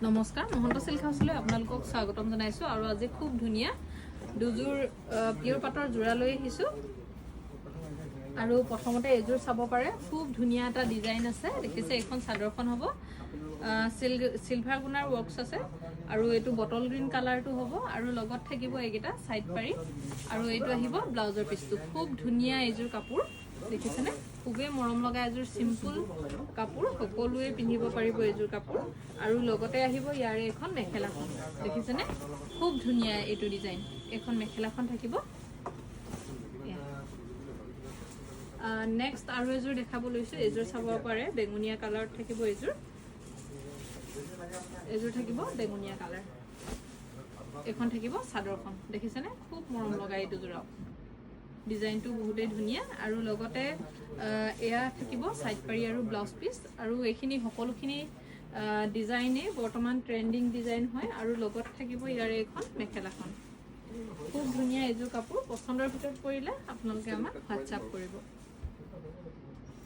নমস্কাৰ মহন্ত সিল্ক হাউছলৈ আপোনালোকক স্বাগতম জনাইছো আৰু আজি খুব ধুনিয়া দুজোৰ পিয়ৰ পাটৰ জোৰা লৈ আহিছো আৰু প্ৰথমতে এজোৰ চাব পাৰে খুব ধুনিয়া এটা ডিজাইন আছে দেখিছে এখন চাদৰখন হ'ব সিলভাৰ গুনাৰ ওয়াৰ্কস আছে আৰু এটো বটল গ্ৰীন কালাৰটো হ'ব আৰু লগত থাকিব এইগিটা সাইড পাৰি আৰু এইটো আহিব ব্লাউজৰ পিছটো খুব ধুনিয়া এজোৰ কাপোৰ দেখিছেনে খুবে মৰম লগা এজোৰ সিম্পল কাপোৰ সকলোৱে পিন্ধিব পাৰিব এজোৰ কাপোৰ আৰু লগতে আহিব ইয়াৰে এখন মেখেলাখন দেখিছেনে খুব ধুনিয়া এইটো ডিজাইন এখন মেখেলাখন থাকিব নেক্সট আৰু এজোৰ দেখাব লৈছো এজোৰ চাব পাৰে বেগুনিয়া কালাৰ থাকিব এজোৰ থাকিব বেগুনিয়া কালাৰ এখন থাকিব চাদৰখন দেখিছেনে খুব মৰম লগা এইটো জোৰা ডিজাইনটো বহুতেই ধুনিয়া আৰু লগতে এয়া থাকিব সাইড পাৰি আৰু ব্লাউজ পিস আৰু এইখিনি সকলোখিনি ডিজাইনে বৰ্তমান ট্ৰেন্ডিং ডিজাইন হয় আৰু লগত থাকিব ইয়াৰে এখন মেখেলাখন খুব ধুনিয়া এজোৰ কাপোৰ পছন্দৰ ভিতৰত পৰিলে আপোনালোকে আমাক হোৱাটছআপ কৰিব